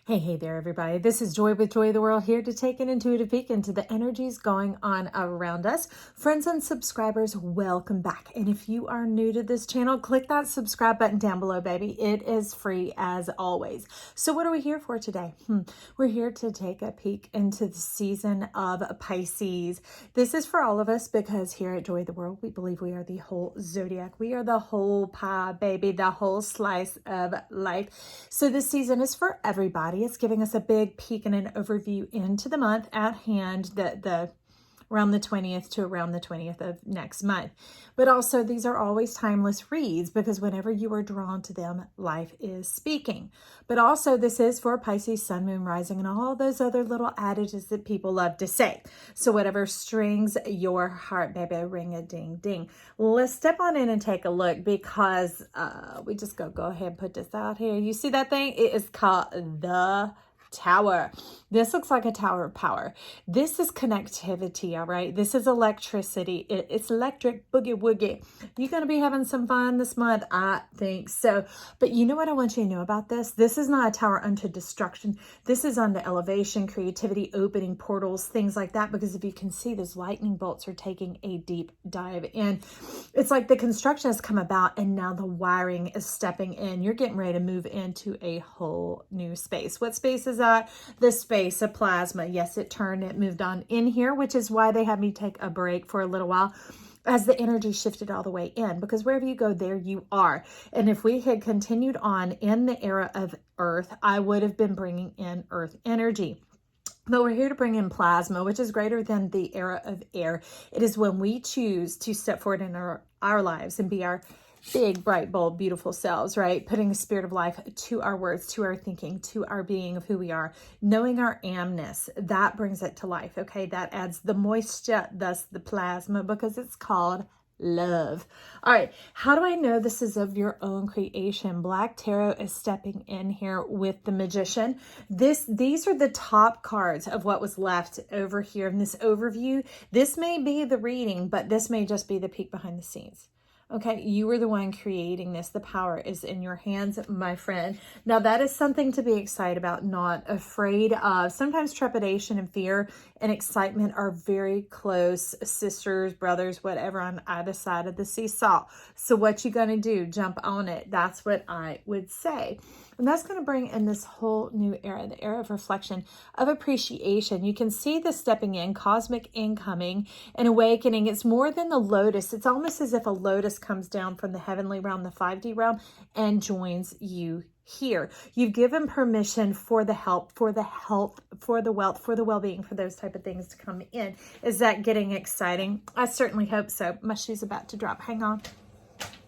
Hey there, everybody. This is Joy with Joy of the World, here to take an intuitive peek into the energies going on around us. Friends and subscribers, welcome back. And if you are new to this channel, click that subscribe button down below, baby. It is free as always. So what are we here for today? We're here to take a peek into the season of Pisces. This is for all of us because here at Joy of the World, we believe we are the whole zodiac. We are the whole pie, baby, the whole slice of life. So this season is for everybody. It's giving us a big peek and an overview into the month at hand, around the 20th to around the 20th of next month. But also, these are always timeless reads because whenever you are drawn to them, life is speaking. But also, this is for Pisces, Sun, Moon, Rising, and all those other little adages that people love to say. So whatever strings your heart, baby, ring a ding ding. Let's step on in and take a look because we just go ahead and put this out here. You see that thing? It is called the Tower. This looks like a tower of power. This is connectivity, all right? This is electricity. It's electric boogie woogie. You're going to be having some fun this month, I think so. But you know what I want you to know about this? This is not a tower unto destruction. This is unto elevation, creativity, opening portals, things like that. Because if you can see, those lightning bolts are taking a deep dive in. It's like the construction has come about and now the wiring is stepping in. You're getting ready to move into a whole new space. What space is that? The space of plasma. Yes, it turned, it moved on in here, which is why they had me take a break for a little while as the energy shifted all the way in, because wherever you go, there you are. And if we had continued on in the era of Earth, I would have been bringing in Earth energy. But we're here to bring in plasma, which is greater than the era of air. It is when we choose to step forward in our lives and be our big, bright, bold, beautiful selves, right? Putting the spirit of life to our words, to our thinking, to our being of who we are, knowing our amness, that brings it to life, okay? That adds the moisture, thus the plasma, because it's called love. All right, how do I know this is of your own creation? Black Tarot is stepping in here with the Magician. These are the top cards of what was left over here in this overview. This may be the reading, but this may just be the peek behind the scenes. Okay, you were the one creating this. The power is in your hands, my friend. Now, that is something to be excited about, not afraid of. Sometimes trepidation and fear and excitement are very close sisters, brothers, whatever, on either side of the seesaw. So what you going to do? Jump on it. That's what I would say. And that's going to bring in this whole new era, the era of reflection, of appreciation. You can see the stepping in, cosmic incoming, and awakening. It's more than the lotus. It's almost as if a lotus comes down from the heavenly realm, the 5D realm, and joins you here. You've given permission for the help, for the health, for the wealth, for the well-being, for those type of things to come in. Is that getting exciting? I certainly hope so. My shoe's about to drop. Hang on.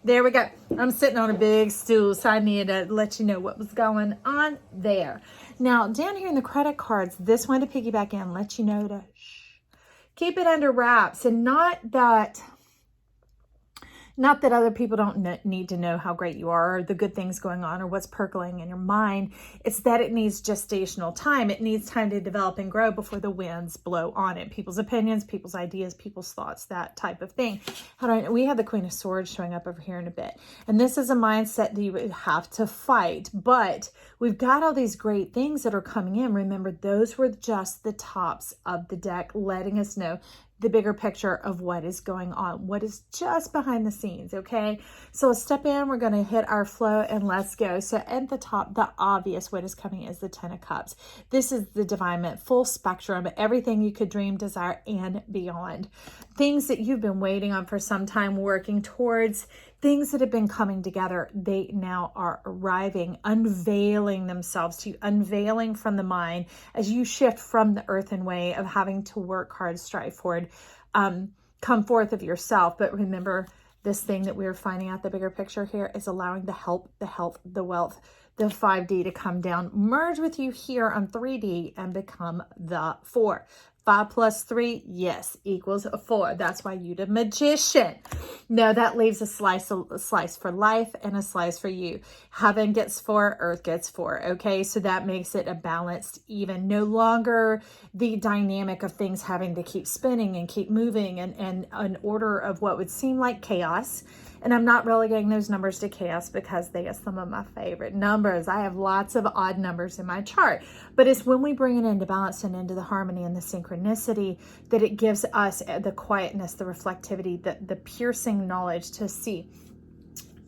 There we go. I'm sitting on a big stool, so I need to let you know what was going on there. Now, down here in the credit cards, this one to piggyback in, let you know to keep it under wraps, and not that other people don't need to know how great you are or the good things going on or what's percolating in your mind. It's that it needs gestational time. It needs time to develop and grow before the winds blow on it. People's opinions, people's ideas, people's thoughts, that type of thing. We have the Queen of Swords showing up over here in a bit. And this is a mindset that you would have to fight. But we've got all these great things that are coming in. Remember, those were just the tops of the deck, letting us know the bigger picture of what is going on, what is just behind the scenes, okay? So let's step in, we're gonna hit our flow and let's go. So at the top, the obvious what is coming is the 10 of Cups. This is the divine, full spectrum, everything you could dream, desire, and beyond. Things that you've been waiting on for some time, working towards, things that have been coming together, they now are arriving, unveiling themselves to you, unveiling from the mind as you shift from the earthen way of having to work hard, strive forward, come forth of yourself. But remember, this thing that we're finding out, the bigger picture here, is allowing the help, the health, the wealth, the 5D to come down, merge with you here on 3D and become the 4. 5 plus 3, yes, equals 4. That's why you're the Magician. No, that leaves a slice for life and a slice for you. Heaven gets 4, earth gets 4. Okay, so that makes it a balanced even. No longer the dynamic of things having to keep spinning and keep moving and an order of what would seem like chaos And I'm not relegating those numbers to chaos because they are some of my favorite numbers. I have lots of odd numbers in my chart, but it's when we bring it into balance and into the harmony and the synchronicity that it gives us the quietness, the reflectivity, the piercing knowledge to see.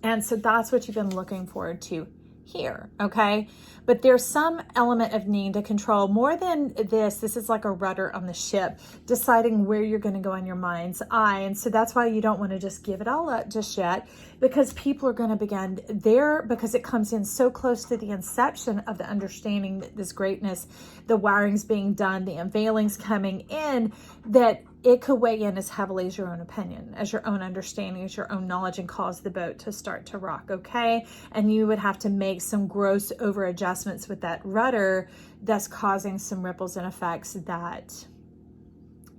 And so that's what you've been looking forward to here, okay? But there's some element of need to control more than this. This is like a rudder on the ship, deciding where you're going to go in your mind's eye. And so that's why you don't want to just give it all up just yet, because people are going to begin there, because it comes in so close to the inception of the understanding that this greatness, the wiring's being done, the unveiling's coming in, that it could weigh in as heavily as your own opinion, as your own understanding, as your own knowledge, and cause the boat to start to rock, okay? And you would have to make some gross over adjustments with that rudder that's causing some ripples and effects that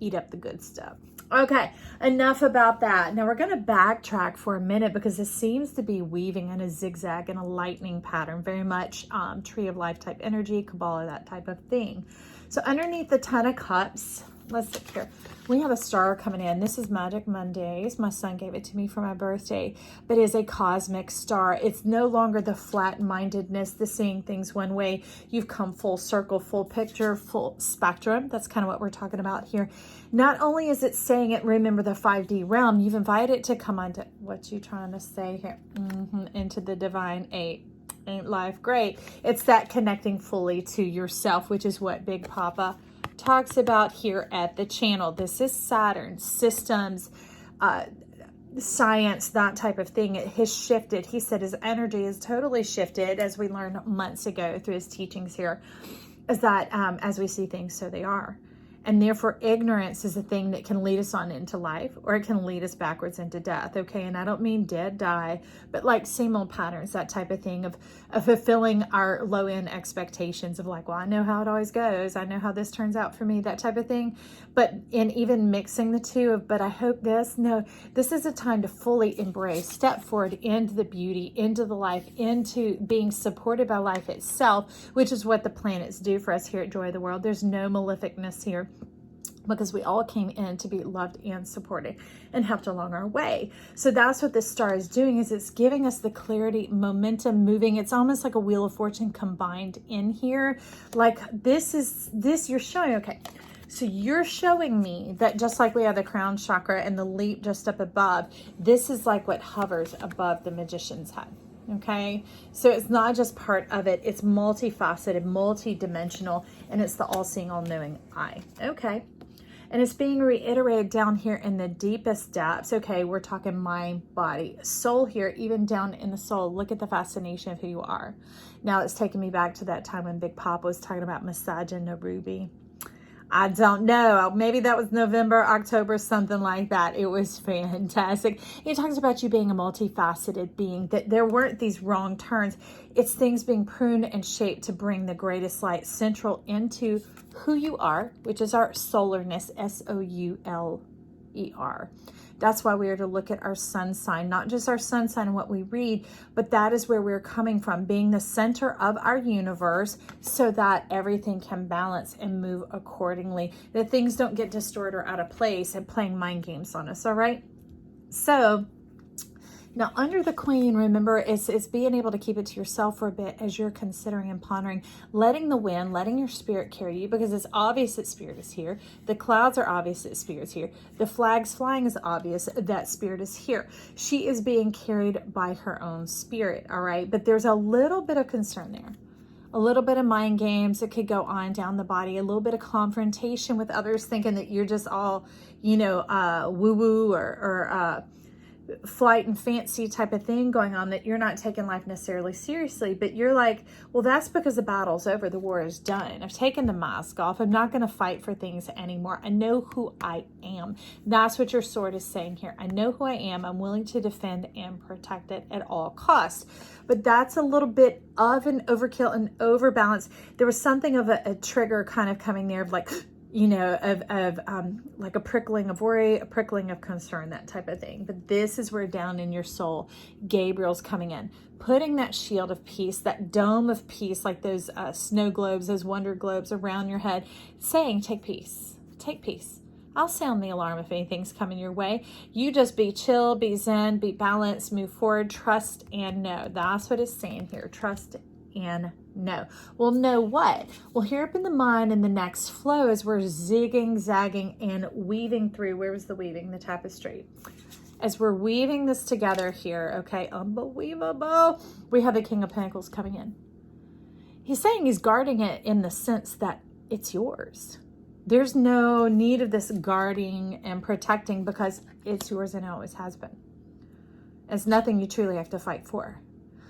eat up the good stuff. Okay, enough about that. Now we're going to backtrack for a minute because this seems to be weaving in a zigzag and a lightning pattern, very much Tree of Life type energy, Kabbalah, that type of thing. So underneath the Ten of Cups, let's look here. We have a star coming in. This is Magic Mondays. My son gave it to me for my birthday, but it is a cosmic star. It's no longer the flat-mindedness, the seeing things one way. You've come full circle, full picture, full spectrum. That's kind of what we're talking about here. Not only is it saying it, remember the 5D realm, you've invited it to come on to, what you trying to say here? Into the divine 8. Ain't life great? It's that connecting fully to yourself, which is what Big Papa talks about here at the channel. This is Saturn, systems, science, that type of thing. It has shifted. He said his energy is totally shifted, as we learned months ago through his teachings here, is that as we see things, so they are. And therefore, ignorance is a thing that can lead us on into life, or it can lead us backwards into death, okay? And I don't mean dead, die, but like same old patterns, that type of thing of fulfilling our low-end expectations of like, well, I know how it always goes. I know how this turns out for me, that type of thing. But in even mixing the two of, but I hope this, no, this is a time to fully embrace, step forward into the beauty, into the life, into being supported by life itself, which is what the planets do for us here at Joy of the World. There's no maleficness here, because we all came in to be loved and supported and helped along our way. So that's what this star is doing, is it's giving us the clarity, momentum, moving. It's almost like a Wheel of Fortune combined in here. Like this you're showing, okay. So you're showing me that just like we have the crown chakra and the leap just up above, this is like what hovers above the magician's head. Okay, so it's not just part of it, it's multifaceted, multi-dimensional, and it's the all-seeing, all-knowing eye. Okay, and it's being reiterated down here in the deepest depths. Okay, we're talking mind, body, soul here, even down in the soul. Look at the fascination of who you are. Now it's taking me back to that time when Big Papa was talking about massaging the ruby. I don't know. Maybe that was November, October, something like that. It was fantastic. He talks about you being a multifaceted being, that there weren't these wrong turns. It's things being pruned and shaped to bring the greatest light central into who you are, which is our solarness, S-O-U-L-E-R. That's why we are to look at our sun sign, not just our sun sign and what we read, but that is where we're coming from, being the center of our universe so that everything can balance and move accordingly, that things don't get distorted or out of place and playing mind games on us, all right? So now under the Queen, remember, it's being able to keep it to yourself for a bit as you're considering and pondering, letting the wind, letting your spirit carry you, because it's obvious that spirit is here. The clouds are obvious that spirit is here. The flags flying is obvious that spirit is here. She is being carried by her own spirit, all right? But there's a little bit of concern there. A little bit of mind games that could go on down the body, a little bit of confrontation with others thinking that you're just all, you know, woo-woo or flight and fancy type of thing going on, that you're not taking life necessarily seriously, but you're like, well, that's because the battle's over. The war is done. I've taken the mask off. I'm not going to fight for things anymore. I know who I am. That's what your sword is saying here. I know who I am. I'm willing to defend and protect it at all costs. But that's a little bit of an overkill and overbalance. There was something of a trigger kind of coming there of like, you know, of like a prickling of worry, a prickling of concern, that type of thing. But this is where down in your soul, Gabriel's coming in, putting that shield of peace, that dome of peace, like those snow globes, those wonder globes around your head, saying, take peace, take peace. I'll sound the alarm if anything's coming your way. You just be chill, be zen, be balanced, move forward, trust and know. That's what it's saying here. Trust and know. Well, know what? Well, here up in the mind in the next flow as we're zigging, zagging, and weaving through. Where was the weaving? The tapestry. As we're weaving this together here, okay, unbelievable. We have the King of Pinnacles coming in. He's saying he's guarding it in the sense that it's yours. There's no need of this guarding and protecting because it's yours and it always has been. It's nothing you truly have to fight for.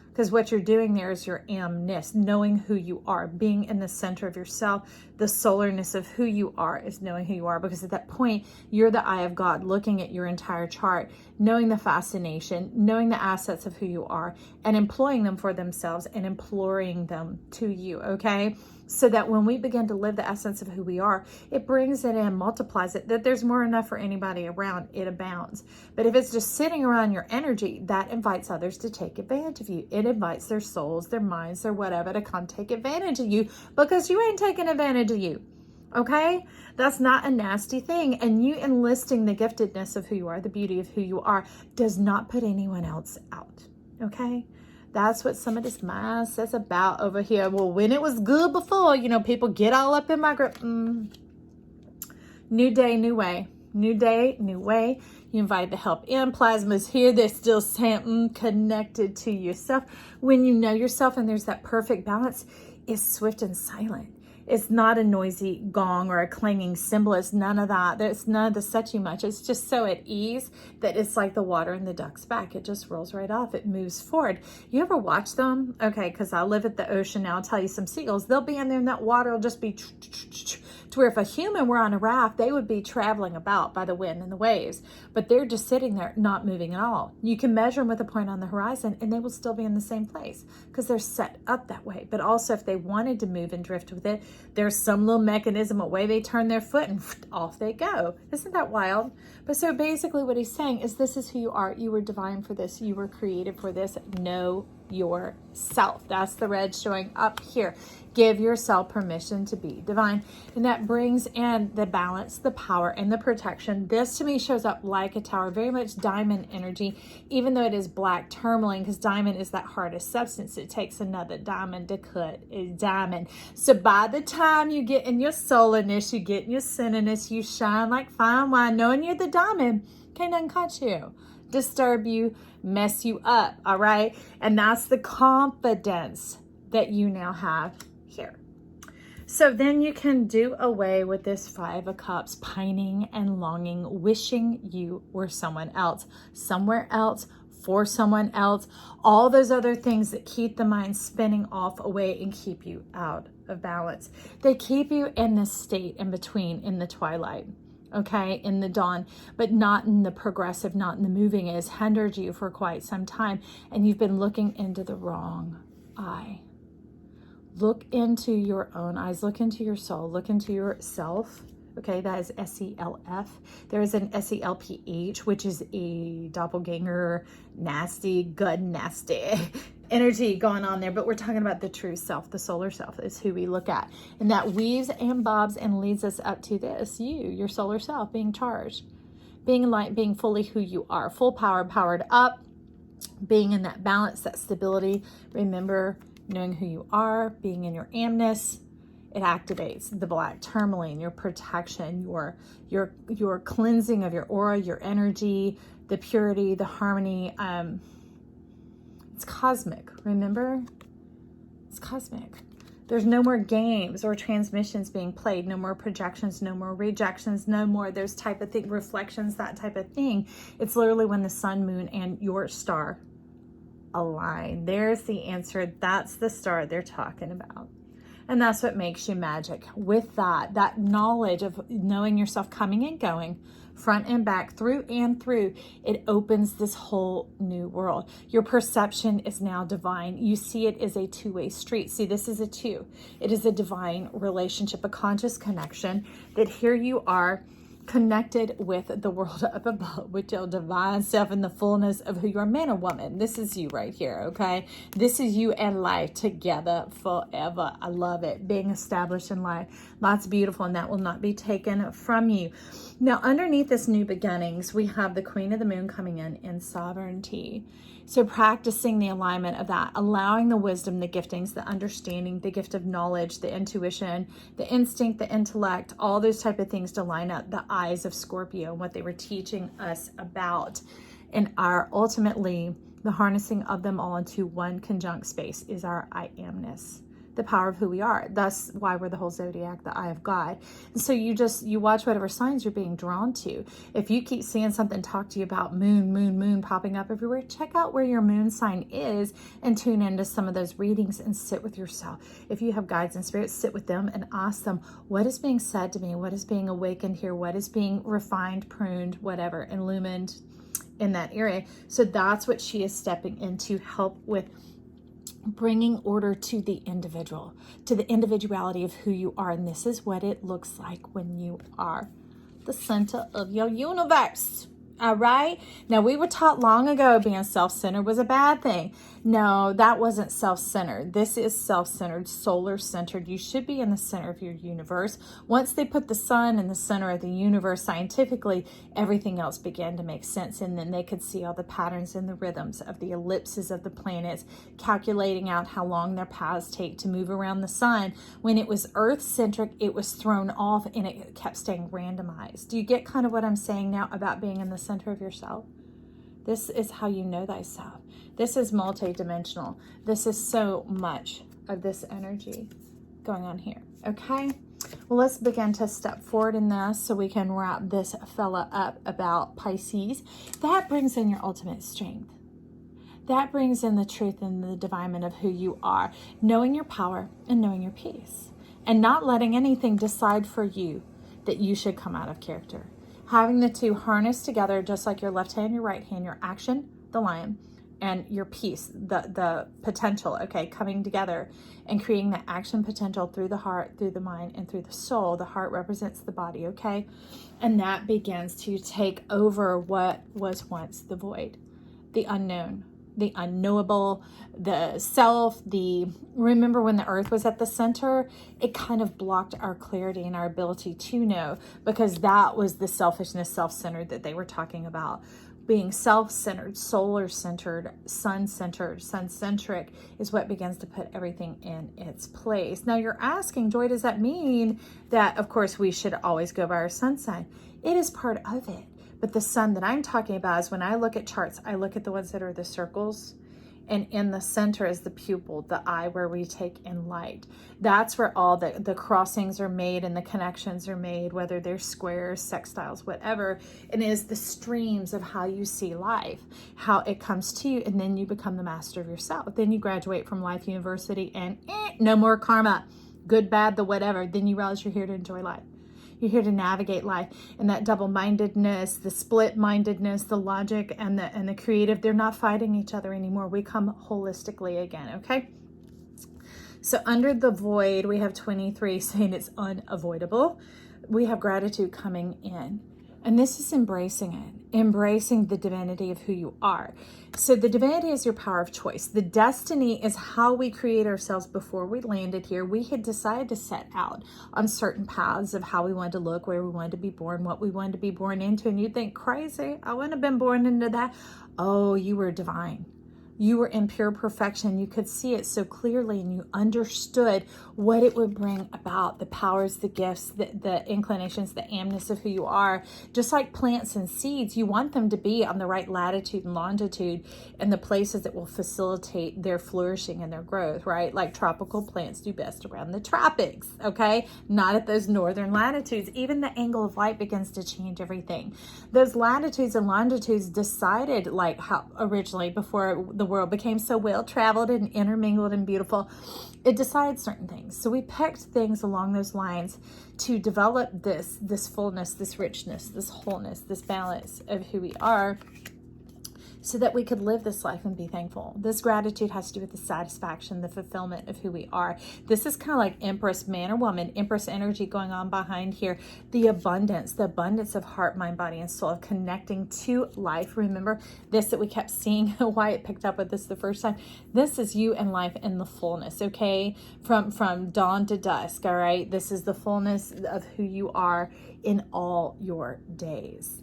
Because what you're doing there is your amness, knowing who you are, being in the center of yourself. The solarness of who you are is knowing who you are. Because at that point, you're the eye of God looking at your entire chart, knowing the fascination, knowing the assets of who you are, and employing them for themselves and imploring them to you, okay? So that when we begin to live the essence of who we are, it brings it in, multiplies it, that there's more enough for anybody around, it abounds. But if it's just sitting around your energy, that invites others to take advantage of you. It invites their souls, their minds, their whatever to come take advantage of you because you ain't taking advantage of you. Okay? That's not a nasty thing. And you enlisting the giftedness of who you are, the beauty of who you are, does not put anyone else out. Okay? That's what some of this mass is about over here. Well, when it was good before, you know, people get all up in my grip. New day, new way. New day, new way. You invite the help in. Plasma's here. They're still saying connected to yourself. When you know yourself and there's that perfect balance, it's swift and silent. It's not a noisy gong or a clanging cymbal. It's none of that. There's none of the suchy much. It's just so at ease that it's like the water in the duck's back. It just rolls right off. It moves forward. You ever watch them? Okay, because I live at the ocean now. I'll tell you some seagulls. They'll be in there and that water will just be to where if a human were on a raft, they would be traveling about by the wind and the waves. But they're just sitting there, not moving at all. You can measure them with a point on the horizon and they will still be in the same place because they're set up that way. But also if they wanted to move and drift with it, there's some little mechanism, a way they turn their foot and off they go. Isn't that wild? But so basically what he's saying is this is who you are. You were divine for this. You were created for this. Know yourself. That's the red showing up here. Give yourself permission to be divine. And that brings in the balance, the power, and the protection. This to me shows up like a tower, very much diamond energy, even though it is black tourmaline, because diamond is that hardest substance. It takes another diamond to cut a diamond. So by the time you get in your solarness, you get in your centerness, you shine like fine wine, knowing you're the diamond. Can't nothing catch you, disturb you, mess you up, all right? And that's the confidence that you now have here. So then you can do away with this Five of Cups, pining and longing, wishing you were someone else, somewhere else, for someone else, all those other things that keep the mind spinning off away and keep you out of balance. They keep you in this state in between, in the twilight, okay, in the dawn, but not in the progressive, not in the moving. It has hindered you for quite some time, and you've been looking into the wrong eye. Look into your own eyes. Look into your soul. Look into yourself. Okay, that is SELF. There is an SELPH, which is a doppelganger, nasty, good, nasty energy going on there. But we're talking about the true self, the solar self is who we look at. And that weaves and bobs and leads us up to this. You, your solar self, being charged, being light, being fully who you are, full power, powered up, being in that balance, that stability. Remember, knowing who you are, being in your amness, it activates the black tourmaline, your protection, your cleansing of your aura, your energy, the purity, the harmony. It's cosmic, remember? It's cosmic. There's no more games or transmissions being played, no more projections, no more rejections, no more those type of thing, reflections, that type of thing. It's literally when the sun, moon, and your star align. There's the answer. That's the star they're talking about. And that's what makes you magic. With that knowledge of knowing yourself coming and going, front and back, through and through, it opens this whole new world. Your perception is now divine. You see it as a two-way street. See, this is a two. It is a divine relationship, a conscious connection that here you are connected with the world up above, with your divine self in the fullness of who you are, man or woman. This is you right here, okay? This is you and life together forever. I love it. Being established in life. That's beautiful, and that will not be taken from you. Now, underneath this new beginnings, we have the Queen of the Moon coming in sovereignty. So practicing the alignment of that, allowing the wisdom, the giftings, the understanding, the gift of knowledge, the intuition, the instinct, the intellect, all those type of things to line up the eyes of Scorpio and what they were teaching us about. And our ultimately, the harnessing of them all into one conjunct space is our I amness. The power of who we are. That's why we're the whole zodiac, the eye of God. And so you watch whatever signs you're being drawn to. If you keep seeing something talk to you about moon popping up everywhere, check out where your moon sign is and tune into some of those readings and sit with yourself. If you have guides and spirits, sit with them and ask them, what is being said to me? What is being awakened here? What is being refined, pruned, whatever, illumined in that area? So that's what she is stepping in to help with, bringing order to the individual, to the individuality of who you are. And this is what it looks like when you are the center of your universe. All right. Now, we were taught long ago being self-centered was a bad thing. No, that wasn't self-centered. This is self-centered, solar-centered. You should be in the center of your universe. Once they put the sun in the center of the universe scientifically, everything else began to make sense. And then they could see all the patterns and the rhythms of the ellipses of the planets, calculating out how long their paths take to move around the sun. When it was Earth-centric, it was thrown off and it kept staying randomized. Do you get kind of what I'm saying now about being in the center of yourself? This is how you know thyself. This is multidimensional. This is so much of this energy going on here. Okay? Well, let's begin to step forward in this so we can wrap this fella up about Pisces. That brings in your ultimate strength. That brings in the truth and the divinement of who you are. Knowing your power and knowing your peace. And not letting anything decide for you that you should come out of character. Having the two harnessed together, just like your left hand, your right hand, your action, the lion, and your peace, the potential, okay, coming together and creating the action potential through the heart, through the mind, and through the soul. The heart represents the body, okay? And that begins to take over what was once the void, the unknown, the unknowable, the self, remember when the earth was at the center, it kind of blocked our clarity and our ability to know, because that was the selfishness, self-centered that they were talking about. Being self-centered, solar-centered, sun-centric is what begins to put everything in its place. Now you're asking, Joy, does that mean that, of course, we should always go by our sun sign? It is part of it. But the sun that I'm talking about is when I look at charts, I look at the ones that are the circles, and in the center is the pupil, the eye where we take in light. That's where all the crossings are made and the connections are made, whether they're squares, sextiles, whatever. And it is the streams of how you see life, how it comes to you, and then you become the master of yourself. Then you graduate from Life University and no more karma, good, bad, the whatever. Then you realize you're here to enjoy life. You're here to navigate life, and that double-mindedness, the split-mindedness, the logic and the creative, they're not fighting each other anymore. We come holistically again, okay? So under the void, we have 23 saying it's unavoidable. We have gratitude coming in. And this is embracing it, embracing the divinity of who you are. So the divinity is your power of choice. The destiny is how we create ourselves before we landed here. We had decided to set out on certain paths of how we wanted to look, where we wanted to be born, what we wanted to be born into. And you think, crazy, I wouldn't have been born into that. Oh, you were divine. You were in pure perfection. You could see it so clearly, and you understood what it would bring about, the powers, the gifts, the inclinations, the amness of who you are. Just like plants and seeds, you want them to be on the right latitude and longitude and the places that will facilitate their flourishing and their growth, right? Like tropical plants do best around the tropics, okay? Not at those northern latitudes. Even the angle of light begins to change everything. Those latitudes and longitudes decided, like how originally before the world became so well traveled and intermingled and beautiful, it decided certain things. So we picked things along those lines to develop this fullness, this richness, this wholeness, this balance of who we are. so that we could live this life and be thankful. This gratitude has to do with the satisfaction, the fulfillment of who we are. This is kind of like Empress, man or woman, Empress energy going on behind here. The abundance of heart, mind, body, and soul, of connecting to life. Remember this that we kept seeing, why it picked up with this the first time. This is you and life in the fullness, okay? From dawn to dusk, all right? This is the fullness of who you are in all your days.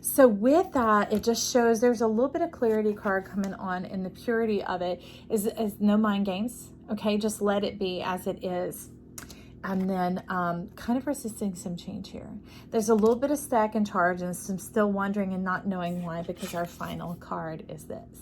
So with that, it just shows there's a little bit of clarity card coming on, and the purity of it is no mind games. Okay, just let it be as it is. And then kind of resisting some change here. There's a little bit of stack and charge and some still wondering and not knowing why, because our final card is this.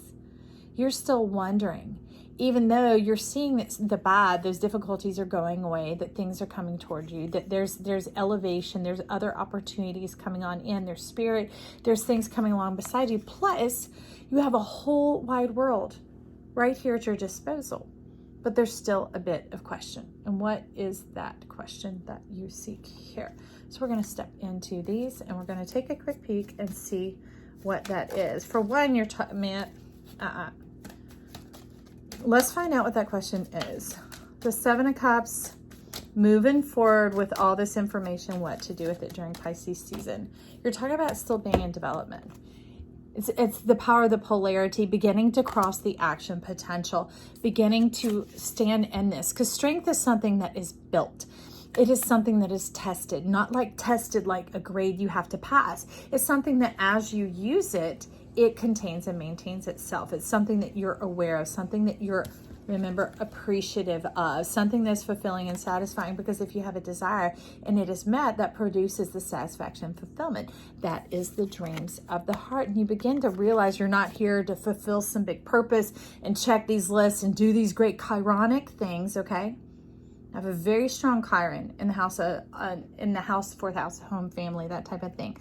You're still wondering. Even though you're seeing that the bad, those difficulties are going away, that things are coming toward you, that there's elevation, there's other opportunities coming on in, there's spirit, there's things coming along beside you. Plus, you have a whole wide world right here at your disposal. But there's still a bit of question. And what is that question that you seek here? So we're going to step into these, and we're going to take a quick peek and see what that is. For one, you're let's find out what that question is. The Seven of Cups, moving forward with all this information, what to do with it during Pisces season. You're talking about still being in development. It's the power of the polarity, beginning to cross the action potential, beginning to stand in this. Because strength is something that is built. It is something that is tested, not like tested like a grade you have to pass. It's something that as you use it, it contains and maintains itself. It's something that you're aware of, something that you're, remember, appreciative of, something that's fulfilling and satisfying, because if you have a desire and it is met, that produces the satisfaction and fulfillment. That is the dreams of the heart. And you begin to realize you're not here to fulfill some big purpose and check these lists and do these great chironic things, okay? I have a very strong Chiron in the house, fourth house, home, family, that type of thing.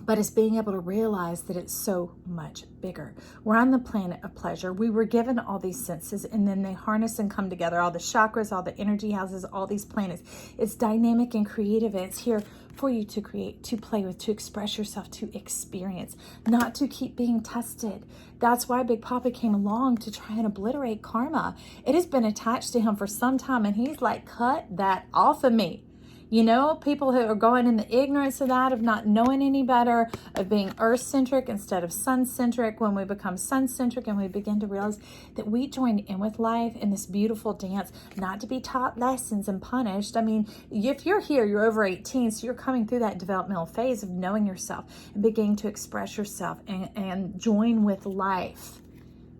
But it's being able to realize that it's so much bigger. We're on the planet of pleasure. We were given all these senses, and then they harness and come together. All the chakras, all the energy houses, all these planets. It's dynamic and creative, and it's here for you to create, to play with, to express yourself, to experience, not to keep being tested. That's why Big Papa came along, to try and obliterate karma. It has been attached to him for some time, and he's like, cut that off of me. You know, people who are going in the ignorance of that, of not knowing any better, of being earth-centric instead of sun-centric. When we become sun-centric and we begin to realize that we join in with life in this beautiful dance, not to be taught lessons and punished. I mean, if you're here, you're over 18, so you're coming through that developmental phase of knowing yourself and beginning to express yourself and join with life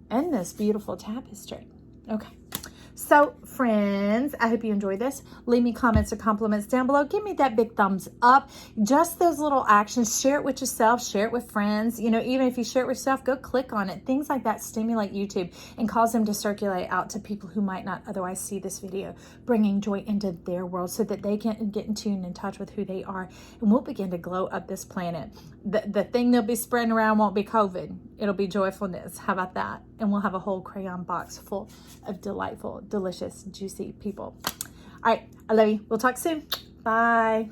in this beautiful tapestry. Okay. So, friends, I hope you enjoyed this. Leave me comments or compliments down below. Give me that big thumbs up. Just those little actions. Share it with yourself. Share it with friends. You know, even if you share it with yourself, go click on it. Things like that stimulate YouTube and cause them to circulate out to people who might not otherwise see this video, bringing joy into their world so that they can get in tune and touch with who they are. And we'll begin to glow up this planet. The thing they'll be spreading around won't be COVID. It'll be joyfulness. How about that? And we'll have a whole crayon box full of delightful, delicious, juicy people. All right. I love you. We'll talk soon. Bye.